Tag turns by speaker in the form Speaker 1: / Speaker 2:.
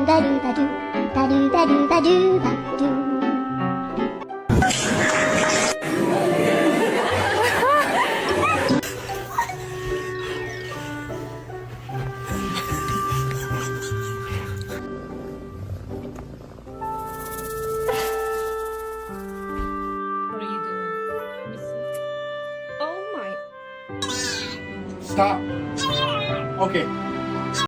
Speaker 1: 다루바루 다루바루바루바루.
Speaker 2: What are you doing? Let me see. Oh my.
Speaker 3: Stop. Okay.